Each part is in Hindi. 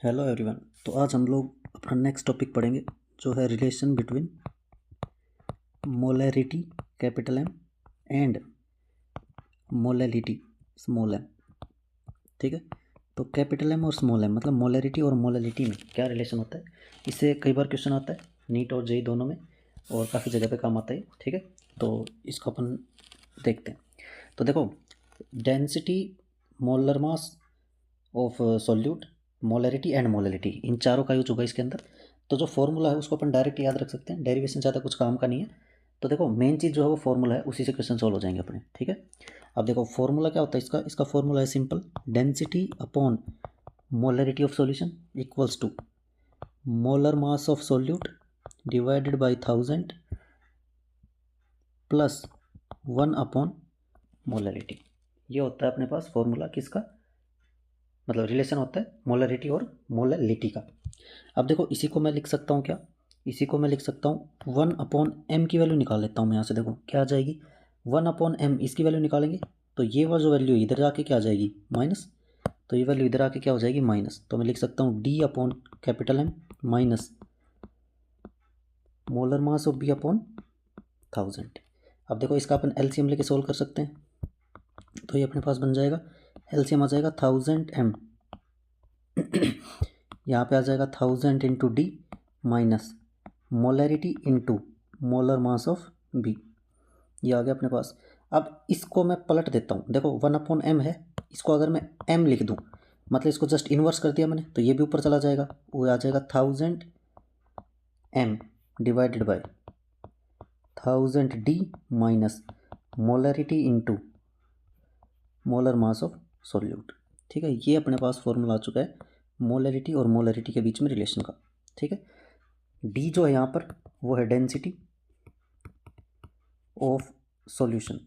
Hello everyone. तो आज हम लोग अपना नेक्स्ट टॉपिक पढ़ेंगे जो है relation between molarity capital M and molality small M. ठीक है, तो कैपिटल एम और स्मॉल एम मतलब मोलैरिटी और मोलैलिटी में क्या रिलेशन होता है, इससे कई बार क्वेश्चन आता है नीट और जेई दोनों में, और काफ़ी जगह पे काम आता है। ठीक है, तो इसको अपन देखते हैं। तो देखो, density, molar mass of solute, molarity and molality, इन चारों का यूज होगा इसके अंदर। तो जो फॉर्मूला है उसको अपन डायरेक्ट याद रख सकते हैं, डेरिवेशन ज़्यादा कुछ काम का नहीं है। तो देखो, मेन चीज़ जो है वो फॉर्मूला है, उसी से क्वेश्चन सॉल्व हो जाएंगे अपने। ठीक है, अब देखो फॉर्मूला क्या होता है इसका फॉर्मूला है simple, density upon molarity of solution equals to molar mass of solute divided by 1000 plus 1 upon molarity. ये होता है अपने पास फॉर्मूला किसका, मतलब रिलेशन होता है मोलैरिटी और मोलैलिटी का। अब देखो, इसी को मैं लिख सकता हूँ क्या, इसी को मैं लिख सकता हूँ 1 अपॉन एम की वैल्यू निकाल लेता हूँ मैं यहाँ से। देखो क्या आ जाएगी, 1 अपॉन एम, इसकी वैल्यू निकालेंगे तो ये वाला जो वैल्यू इधर आके क्या आ जाएगी माइनस, तो ये वैल्यू इधर आके क्या हो जाएगी माइनस। तो मैं लिख सकता हूँ D upon capital M minus molar mass of B upon 1000। अब देखो इसका अपन एलसीएम लेके सोल्व कर सकते हैं, तो ये अपने पास बन जाएगा, एलसीएम आ जाएगा 1000 एम, यहाँ पे आ जाएगा 1000 into D minus molarity into molar mass of B, ये आ गया अपने पास। अब इसको मैं पलट देता हूँ, देखो 1 अपॉन एम है, इसको अगर मैं एम लिख दूँ मतलब इसको जस्ट इन्वर्स कर दिया मैंने, तो ये भी ऊपर चला जाएगा, वो आ जाएगा 1000 M divided by 1000 D minus molarity into molar mass of solute. ठीक है, ये अपने पास फॉर्मूला आ चुका है मोलैरिटी और मोलैरिटी के बीच में रिलेशन का। ठीक है, डी जो है यहाँ पर वो है डेंसिटी ऑफ सॉल्यूशन,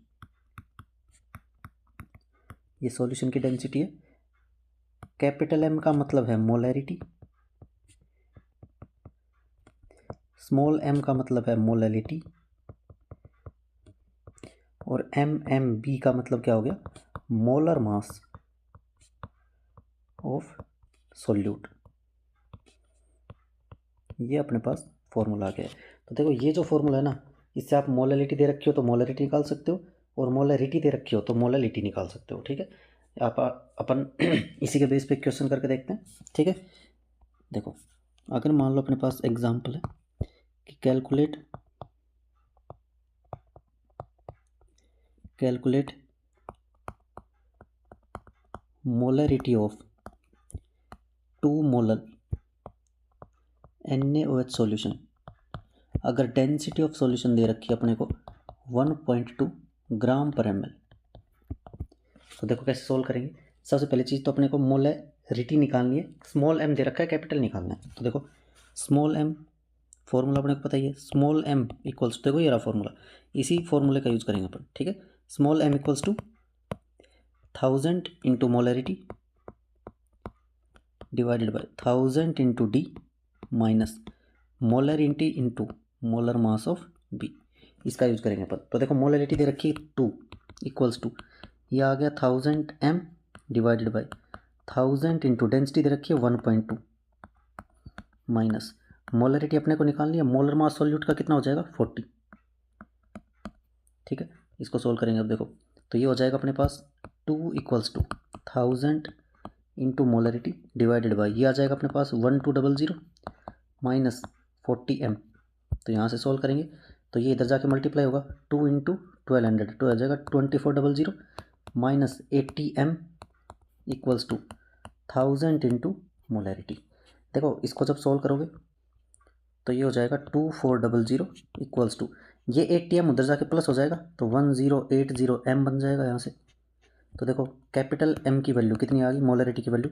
ये सॉल्यूशन की डेंसिटी है। कैपिटल एम का मतलब है मोलैरिटी, स्मॉल एम का मतलब है मोलैलिटी, और एम बी का मतलब क्या हो गया, मोलर मास ऑफ सॉल्यूट। ये अपने पास फॉर्मूला आ गया है। तो देखो ये जो फॉर्मूला है ना, इससे आप मोलैलिटी दे रखी हो तो मोलैरिटी निकाल सकते हो, और मोलैरिटी दे रखी हो तो मोलैलिटी निकाल सकते हो। ठीक है, आप अपन इसी के बेस पे क्वेश्चन करके देखते हैं। ठीक है, देखो अगर मान लो अपने पास एग्जांपल है कि calculate molarity of 2 molar NaOH solution, अगर डेंसिटी ऑफ सॉल्यूशन दे रखी है अपने को 1.2 ग्राम पर ml। तो देखो कैसे सोल्व करेंगे। सबसे पहली चीज़ तो अपने को मोलैरिटी निकालनी है, स्मॉल एम दे रखा है, कैपिटल निकालना है। तो देखो स्मॉल एम, फॉर्मूला अपने को पता ही है, स्मॉल एम इक्वल्स, देखो ये रहा फॉर्मूला, इसी फॉर्मूले का यूज़ करेंगे अपन। ठीक है, small M equals to 1000 into molarity divided by 1000 into D minus molarity into molar mass of B, इसका यूज़ करेंगे अपन। तो देखो मोलैरिटी दे रखी है 2 इक्वल्स टू, ये आ गया 1000 M divided by 1000 into density दे रखी है 1.2 माइनस मोलैरिटी अपने को निकालनी है, मोलर मास सॉल्यूट का कितना हो जाएगा 40। ठीक है, इसको सोल्व करेंगे। अब देखो तो ये हो जाएगा अपने पास 2 equals to 1000 into molarity divided by, ये आ जाएगा अपने पास 1200 माइनस 40 m। तो यहाँ से सोल्व करेंगे तो ये इधर जाके मल्टीप्लाई होगा, 2 इंटू 1200 तो आ जाएगा 2400 minus 80m equals to 1000 into molarity. देखो इसको जब सोल्व करोगे तो ये हो जाएगा 2400 इक्वल्स टू, ये 80m उधर जाके प्लस हो जाएगा तो 1080m बन जाएगा यहाँ से। तो देखो कैपिटल M की वैल्यू कितनी आ गई, मोलैरिटी की वैल्यू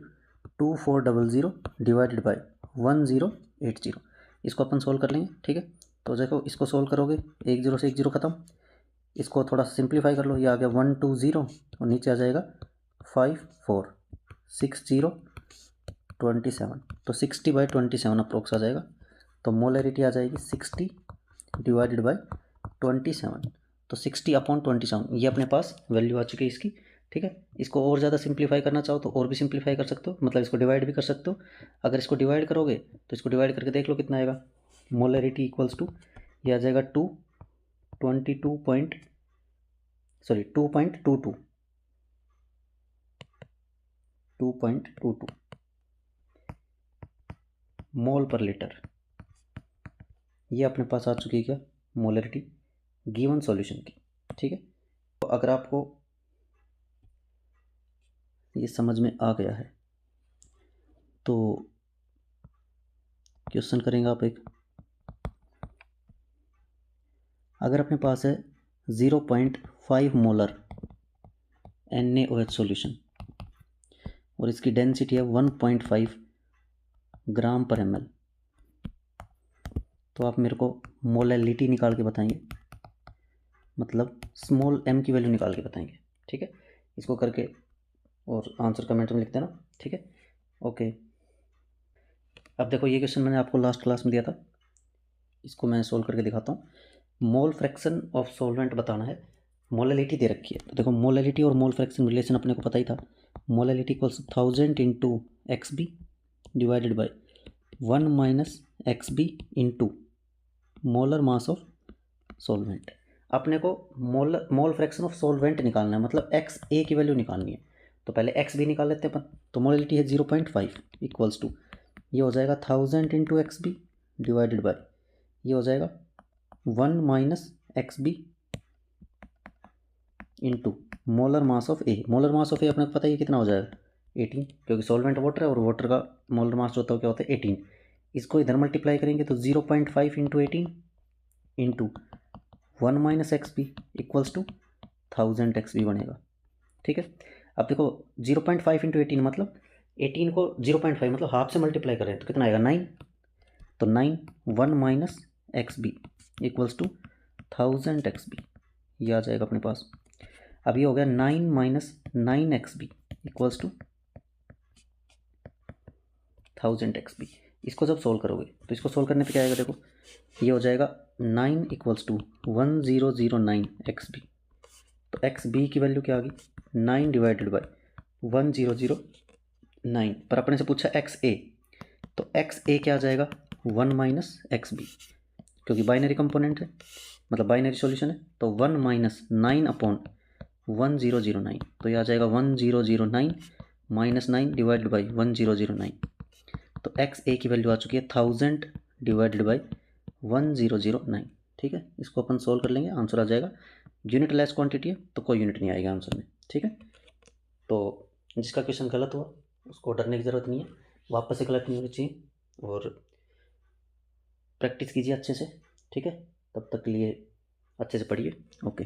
2400 डिवाइडेड बाई 1080, इसको अपन सोल्व कर लेंगे। ठीक है, तो देखो इसको सोल्व करोगे, एक जीरो से एक जीरो खत्म, इसको थोड़ा सा सिंप्लीफाई कर लो, ये आ गया 120 और नीचे आ जाएगा 546027, तो 60/27 अप्रोक्स आ जाएगा। तो मोलैरिटी आ जाएगी 60 डिवाइडेड बाई 27, तो 60/27 ये अपने पास वैल्यू आ चुकी है इसकी। ठीक है। इसको और ज़्यादा सिंप्लीफाई करना चाहो तो और भी सिंप्लीफाई कर सकते हो, मतलब इसको डिवाइड भी कर सकते हो। अगर इसको डिवाइड करोगे तो इसको डिवाइड करके देख लो कितना आएगा। मोलरिटी इक्वल्स टू ये आ जाएगा 2.22 मोल पर लीटर। ये अपने पास आ चुकी है क्या, मोलरिटी गिवन सॉल्यूशन की। ठीक है, तो अगर आपको ये समझ में आ गया है तो क्वेश्चन करेंगे आप एक। अगर अपने पास है 0.5 मोलर NaOH सॉल्यूशन और इसकी डेंसिटी है 1.5 ग्राम पर ml, तो आप मेरे को मोलैलिटी निकाल के बताएंगे, मतलब स्मॉल m की वैल्यू निकाल के बताएंगे। ठीक है, इसको करके और आंसर कमेंट में लिख देना। ठीक है, ओके। अब देखो ये क्वेश्चन मैंने आपको लास्ट क्लास में दिया था, इसको मैं सोल्व करके दिखाता हूँ। मोल फ्रैक्शन ऑफ सॉल्वेंट बताना है, मोलैलिटी दे रखी है। तो देखो मोलैलिटी और मोल फ्रैक्शन रिलेशन अपने को पता ही था। Molality equals 1000 into XB divided by 1 minus XB into molar mass of solvent. अपने को मोल फ्रैक्शन ऑफ सॉल्वेंट निकालना है, मतलब XA की वैल्यू निकालनी है। तो पहले XB निकाल लेते हैं अपन। तो मोलैलिटी है 0.5 इक्वल्स टू ये हो जाएगा 1000 इंटू XB डिवाइडेड बाई ये हो जाएगा 1 minus XB into molar mass of A. Molar mass of A अपने को पता ही कितना हो जाएगा 18, क्योंकि सॉल्वेंट वाटर है और वाटर का मोलर मास जो होता है क्या होता है 18। इसको इधर मल्टीप्लाई करेंगे तो 0.5 into 18 into 1 minus XB equals to 1000 XB बनेगा। ठीक है, अब देखो 0.5 इंटू 18 मतलब 18 को 0.5 मतलब हाफ से मल्टीप्लाई करें तो कितना आएगा 9। तो 9 1 minus XB equals to 1000 XB, ये आ जाएगा अपने पास। अब ये हो गया 9 minus 9 XB equals to 1000 XB। इसको जब सोल्व करोगे तो इसको सोल्व करने पे क्या आएगा, देखो ये हो जाएगा 9 इक्वल्स टू 1009 XB। तो XB की वैल्यू क्या आ गई 9 डिवाइडेड बाई 1009, पर अपने से पूछा XA, तो XA क्या आ जाएगा 1 माइनस XB, क्योंकि बाइनरी कंपोनेंट है, मतलब बाइनरी सॉल्यूशन है। तो 1 माइनस 9 अपॉन 1009, तो ये आ जाएगा 1009 माइनस 9 डिवाइडेड बाई 1009। तो XA की वैल्यू आ चुकी है 1000 डिवाइडेड बाई 1009। ठीक है, इसको अपन सोल्व कर लेंगे, आंसर आ जाएगा। यूनिट लेस क्वांटिटी है तो कोई यूनिट नहीं आएगा आंसर में। ठीक है, तो जिसका क्वेश्चन गलत हुआ उसको डरने की ज़रूरत नहीं है, वापस से गलत नहीं होनी चाहिए और प्रैक्टिस कीजिए अच्छे से। ठीक है, तब तक के लिए अच्छे से पढ़िए। ओके।